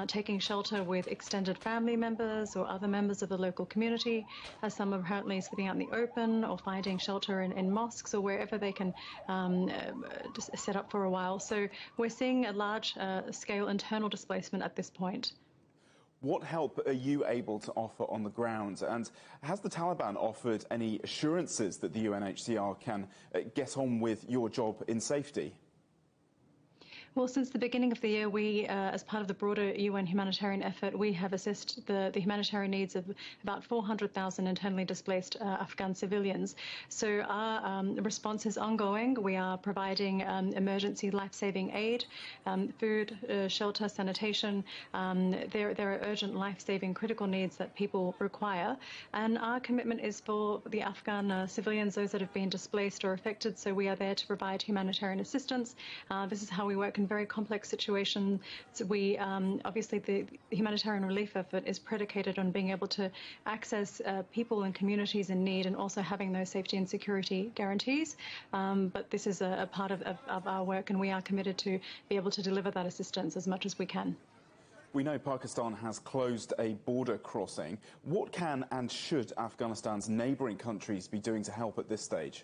Speaker 5: taking shelter with extended family members or other members of the local community. Some are apparently sleeping out in the open or finding shelter in mosques or wherever they can just set up for a while. So we're seeing a large-scale internal displacement at this point.
Speaker 2: What help are you able to offer on the ground? And has the Taliban offered any assurances that the UNHCR can get on with your job in safety?
Speaker 5: Well, since the beginning of the year, we, as part of the broader UN humanitarian effort, we have assessed the humanitarian needs of about 400,000 internally displaced Afghan civilians. So our response is ongoing. We are providing emergency life-saving aid, food, shelter, sanitation. There are urgent life-saving critical needs that people require. And our commitment is for the Afghan civilians, those that have been displaced or affected. So we are there to provide humanitarian assistance. This is how we work in very complex situations. So we obviously the humanitarian relief effort is predicated on being able to access people and communities in need, and also having those safety and security guarantees. But this is a part of our work, and we are committed to be able to deliver that assistance as much as we can.
Speaker 2: We know Pakistan has closed a border crossing. What can and should Afghanistan's neighbouring countries be doing to help at this stage?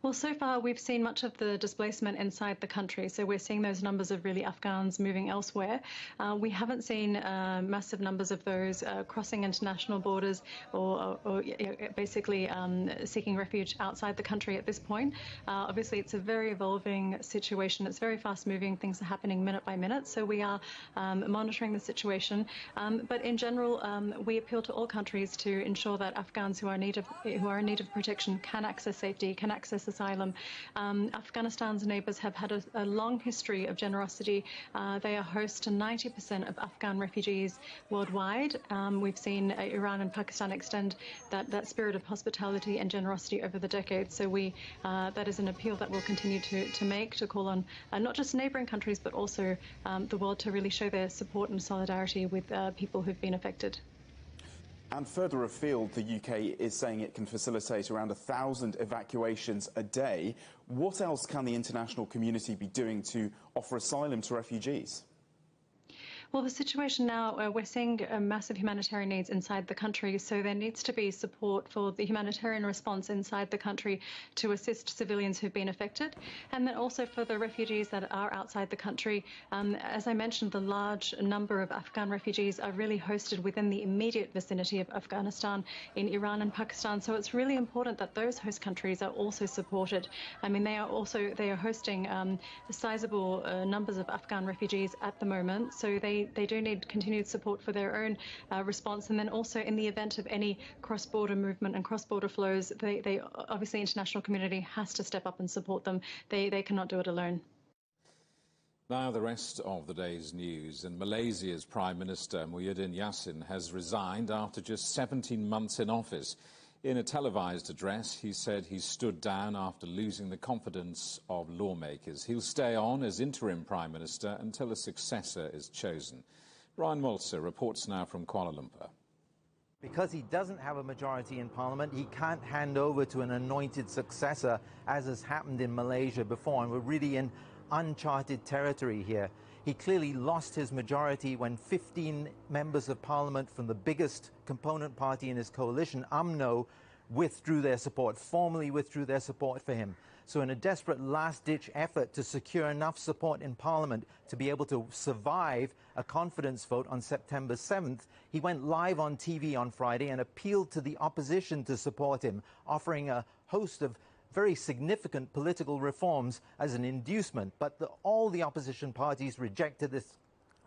Speaker 5: Well, so far we've seen much of the displacement inside the country, so we're seeing those numbers of really Afghans moving elsewhere. We haven't seen massive numbers of those crossing international borders or basically seeking refuge outside the country at this point. Obviously, it's a very evolving situation. It's very fast-moving. Things are happening minute by minute, so we are monitoring the situation. But in general, we appeal to all countries to ensure that Afghans who are in need of protection can access safety, can access asylum. Afghanistan's neighbours have had a long history of generosity. They are host to 90% of Afghan refugees worldwide. We've seen Iran and Pakistan extend that spirit of hospitality and generosity over the decades. So that is an appeal that we'll continue to make, to call on not just neighbouring countries, but also the world to really show their support and solidarity with people who've been affected.
Speaker 2: And further afield, the UK is saying it can facilitate around 1,000 evacuations a day. What else can the international community be doing to offer asylum to refugees?
Speaker 5: Well, the situation now, we're seeing massive humanitarian needs inside the country, so there needs to be support for the humanitarian response inside the country to assist civilians who've been affected, and then also for the refugees that are outside the country. As I mentioned, the large number of Afghan refugees are really hosted within the immediate vicinity of Afghanistan, in Iran and Pakistan, so it's really important that those host countries are also supported. I mean, they are hosting sizable numbers of Afghan refugees at the moment, so they do need continued support for their own response. And then also in the event of any cross-border movement and cross-border flows, they obviously international community has to step up and support them. They cannot do it alone.
Speaker 1: Now the rest of the day's news. And Malaysia's Prime Minister Muhyiddin Yassin has resigned after just 17 months in office. In a televised address, he said he stood down after losing the confidence of lawmakers. He'll stay on as interim Prime Minister until a successor is chosen. Ryan Walser reports now from Kuala Lumpur.
Speaker 21: Because he doesn't have a majority in Parliament, he can't hand over to an anointed successor, as has happened in Malaysia before, and we're really in uncharted territory here. He clearly lost his majority when 15 members of Parliament from the biggest component party in his coalition, UMNO, formally withdrew their support for him. So in a desperate last-ditch effort to secure enough support in Parliament to be able to survive a confidence vote on September 7th, he went live on TV on Friday and appealed to the opposition to support him, offering a host of very significant political reforms as an inducement, but all the opposition parties rejected this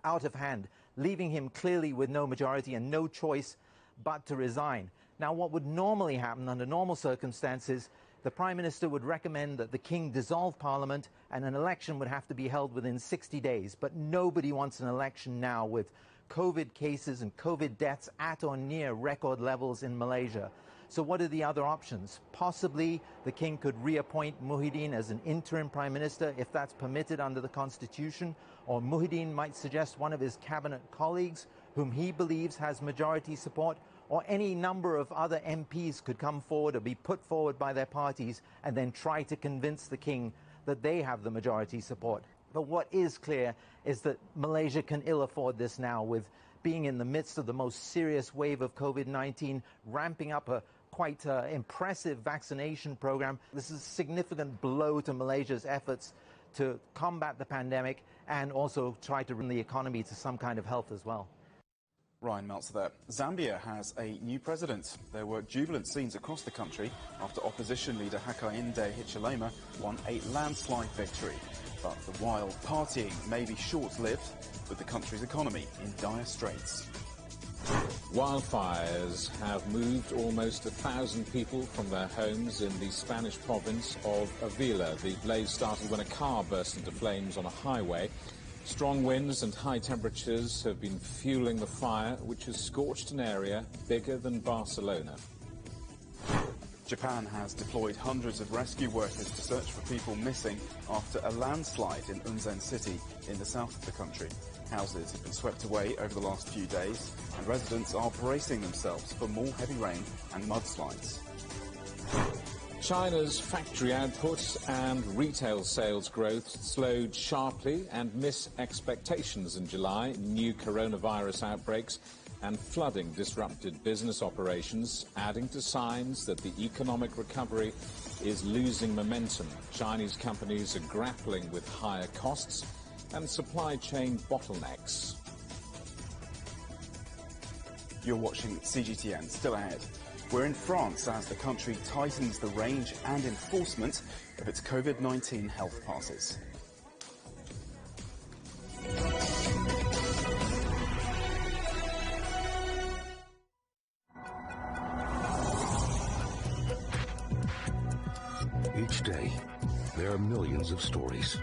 Speaker 21: out of hand, leaving him clearly with no majority and no choice but to resign. Now, what would normally happen under normal circumstances, the Prime Minister would recommend that the King dissolve Parliament and an election would have to be held within 60 days. But nobody wants an election now with COVID cases and COVID deaths at or near record levels in Malaysia. So what are the other options? Possibly the King could reappoint Muhyiddin as an interim Prime Minister if that's permitted under the Constitution, or Muhyiddin might suggest one of his cabinet colleagues whom he believes has majority support, or any number of other MPs could come forward or be put forward by their parties and then try to convince the King that they have the majority support. But what is clear is that Malaysia can ill afford this now, with being in the midst of the most serious wave of COVID-19, ramping up a quite impressive vaccination program. This is a significant blow to Malaysia's efforts to combat the pandemic and also try to bring the economy to some kind of health as well.
Speaker 2: Ryan Meltzer there. Zambia has a new president. There were jubilant scenes across the country after opposition leader Hakainde Hichilema won a landslide victory. But the wild partying may be short-lived, with the country's economy in dire straits.
Speaker 1: Wildfires have moved almost 1,000 people from their homes in the Spanish province of Avila. The blaze started when a car burst into flames on a highway. Strong winds and high temperatures have been fueling the fire, which has scorched an area bigger than Barcelona.
Speaker 2: Japan has deployed hundreds of rescue workers to search for people missing after a landslide in Unzen city in the south of the country. Houses have been swept away over the last few days, and residents are bracing themselves for more heavy rain and mudslides.
Speaker 1: China's factory output and retail sales growth slowed sharply and missed expectations in July. New coronavirus outbreaks and flooding disrupted business operations, adding to signs that the economic recovery is losing momentum. Chinese companies are grappling with higher costs and supply chain bottlenecks.
Speaker 2: You're watching CGTN. Still ahead, we're in France as the country tightens the range and enforcement of its COVID-19 health passes.
Speaker 6: Each day, there are millions of stories.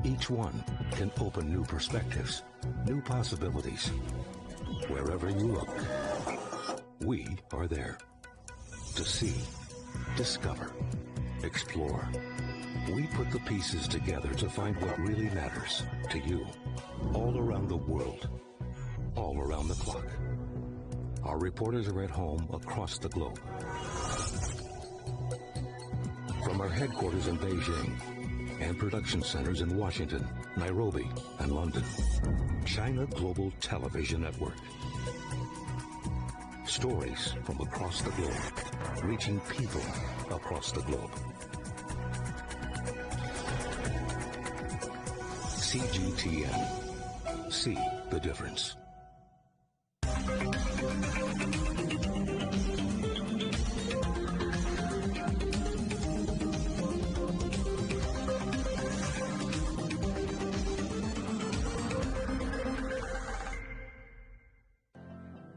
Speaker 6: Each one can open new perspectives, new possibilities. Wherever you look, we are there. To see, discover, explore. We put the pieces together to find what really matters to you. All around the world, all around the clock. Our reporters are at home across the globe. From our headquarters in Beijing and production centers in Washington, Nairobi, and London, China Global Television Network. Stories from across the globe, reaching people across the globe. CGTN. See the difference.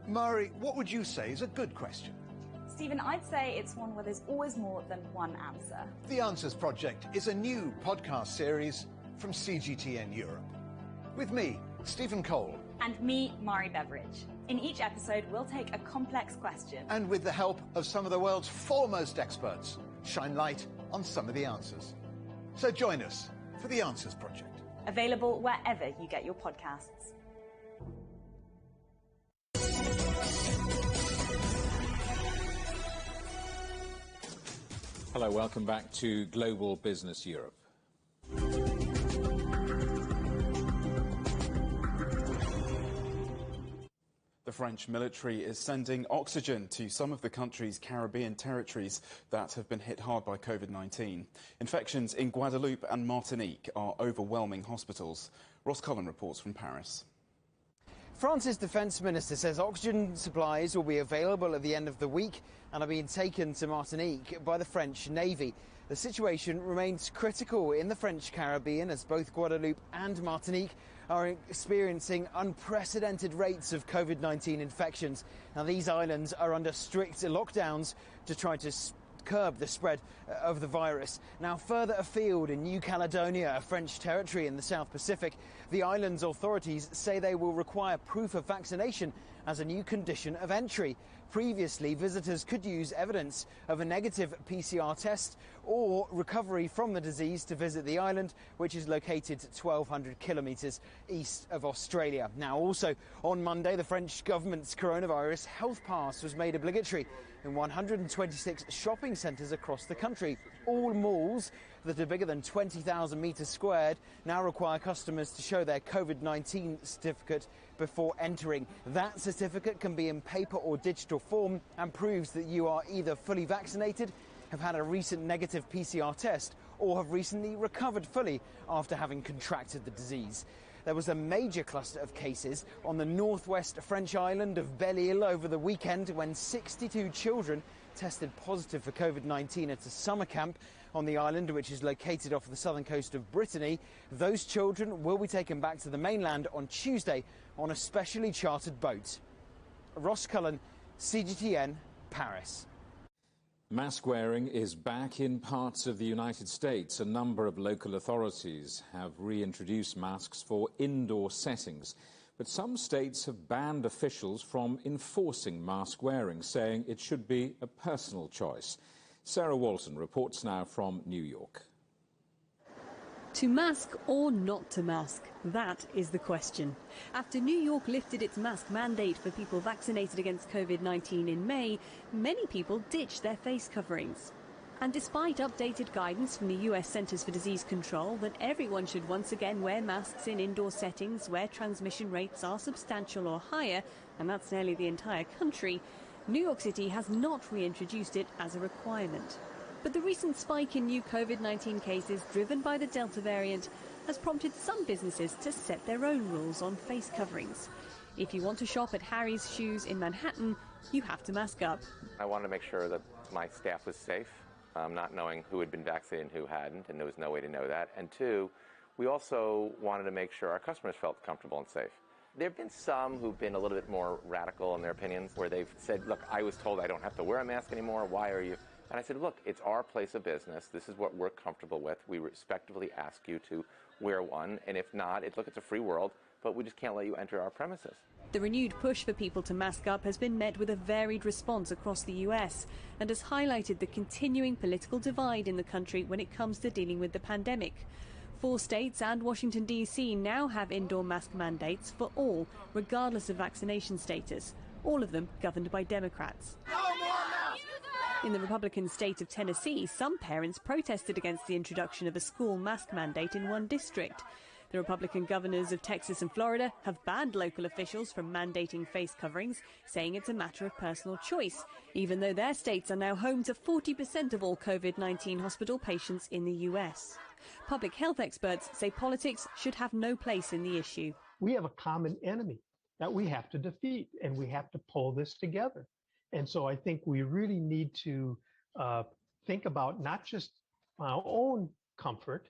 Speaker 10: Mari, what would you say is a good question?
Speaker 7: Stephen, I'd say it's one where there's always more than one answer.
Speaker 10: The Answers Project is a new podcast series from CGTN Europe. With me, Stephen Cole.
Speaker 7: And me, Mari Beveridge. In each episode, we'll take a complex question.
Speaker 10: And with the help of some of the world's foremost experts, shine light on some of the answers. So join us for The Answers Project.
Speaker 7: Available wherever you get your podcasts.
Speaker 1: Hello, welcome back to Global Business Europe.
Speaker 2: The French military is sending oxygen to some of the country's Caribbean territories that have been hit hard by COVID-19. Infections in Guadeloupe and Martinique are overwhelming hospitals. Ross Cullen reports from Paris.
Speaker 8: France's defence minister says oxygen supplies will be available at the end of the week and are being taken to Martinique by the French Navy. The situation remains critical in the French Caribbean as both Guadeloupe and Martinique are experiencing unprecedented rates of COVID-19 infections. Now, these islands are under strict lockdowns to try to curb the spread of the virus. Now, further afield in New Caledonia, a French territory in the South Pacific, the island's authorities say they will require proof of vaccination as a new condition of entry. Previously, visitors could use evidence of a negative PCR test or recovery from the disease to visit the island, which is located 1,200 kilometres east of Australia. Now, also on Monday, the French government's coronavirus health pass was made obligatory in 126 shopping centres across the country. All malls that are bigger than 20,000 metres squared now require customers to show their COVID-19 certificate before entering. That certificate can be in paper or digital form and proves that you are either fully vaccinated, have had a recent negative PCR test, or have recently recovered fully after having contracted the disease. There was a major cluster of cases on the northwest French island of Belle-Île over the weekend when 62 children tested positive for COVID-19 at a summer camp on the island, which is located off the southern coast of Brittany. Those children will be taken back to the mainland on Tuesday on a specially chartered boat. Ross Cullen, CGTN, Paris.
Speaker 1: Mask wearing is back in parts of the United States. A number of local authorities have reintroduced masks for indoor settings. But some states have banned officials from enforcing mask wearing, saying it should be a personal choice. Sarah Walton reports now from New York.
Speaker 9: To mask or not to mask? That is the question. After New York lifted its mask mandate for people vaccinated against COVID-19 in May, many people ditched their face coverings. And despite updated guidance from the US Centers for Disease Control that everyone should once again wear masks in indoor settings where transmission rates are substantial or higher, and that's nearly the entire country, New York City has not reintroduced it as a requirement. But the recent spike in new COVID-19 cases driven by the Delta variant has prompted some businesses to set their own rules on face coverings. If you want to shop at Harry's Shoes in Manhattan, you have to mask up.
Speaker 11: I wanted to make sure that my staff was safe, not knowing who had been vaccinated and who hadn't, and there was no way to know that. And two, we also wanted to make sure our customers felt comfortable and safe. There have been some who've been a little bit more radical in their opinions, where they've said, look, I was told I don't have to wear a mask anymore, why are you? And I said, look, it's our place of business, this is what we're comfortable with, we respectfully ask you to wear one, and if not, it's a free world, but we just can't let you enter our premises.
Speaker 9: The renewed push for people to mask up has been met with a varied response across the US and has highlighted the continuing political divide in the country when it comes to dealing with the pandemic. 4 states and Washington, D.C. now have indoor mask mandates for all, regardless of vaccination status, all of them governed by Democrats. In the Republican state of Tennessee, some parents protested against the introduction of a school mask mandate in one district. The Republican governors of Texas and Florida have banned local officials from mandating face coverings, saying it's a matter of personal choice, even though their states are now home to 40% of all COVID-19 hospital patients in the US. Public health experts say politics should have no place in the issue.
Speaker 23: We have a common enemy that we have to defeat, and we have to pull this together. And so I think we really need to think about not just our own comfort,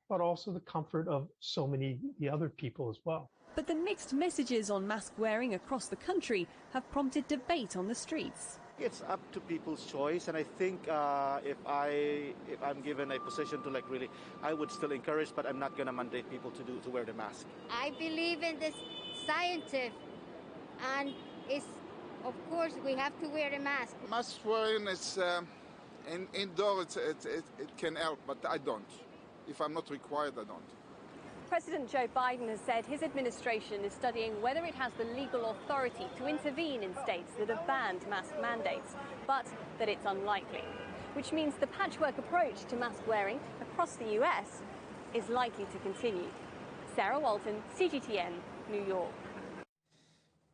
Speaker 23: but also the comfort of so many the other people as well.
Speaker 9: But the mixed messages on mask wearing across the country have prompted debate on the streets.
Speaker 12: It's up to people's choice, and I think if I'm given a position to really, I would still encourage, but I'm not going to mandate people to wear the mask.
Speaker 13: I believe in this scientific, and it's, of course, we have to wear a mask.
Speaker 14: Mask wearing is indoors. It can help, but I don't. If I'm not required, I don't.
Speaker 22: President Joe Biden has said his administration is studying whether it has the legal authority to intervene in states that have banned mask mandates, but that it's unlikely, which means the patchwork approach to mask wearing across the US is likely to continue. Sarah Walton, CGTN, New York.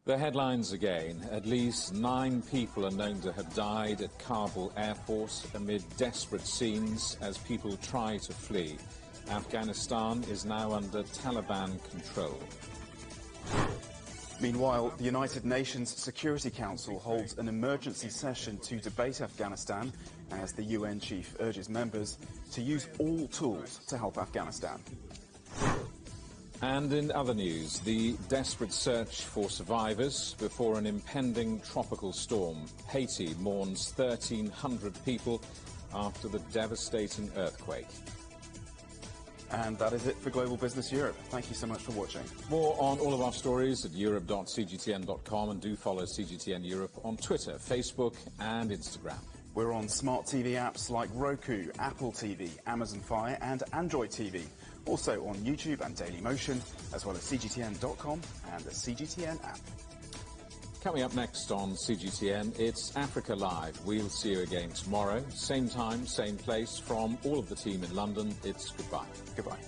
Speaker 1: The headlines again. At least 9 people are known to have died at Kabul airport amid desperate scenes as people try to flee. Afghanistan is now under Taliban control.
Speaker 2: Meanwhile, the United Nations Security Council holds an emergency session to debate Afghanistan as the UN chief urges members to use all tools to help Afghanistan.
Speaker 1: And in other news, the desperate search for survivors before an impending tropical storm. Haiti mourns 1,300 people after the devastating earthquake.
Speaker 2: And that is it for Global Business Europe. Thank you so much for watching.
Speaker 1: More on all of our stories at europe.cgtn.com, and do follow CGTN Europe on Twitter, Facebook and Instagram.
Speaker 2: We're on smart TV apps like Roku, Apple TV, Amazon Fire and Android TV. Also on YouTube and Dailymotion, as well as CGTN.com and the CGTN app.
Speaker 1: Coming up next on CGTN, it's Africa Live. We'll see you again tomorrow. Same time, same place. From all of the team in London, it's goodbye.
Speaker 2: Goodbye.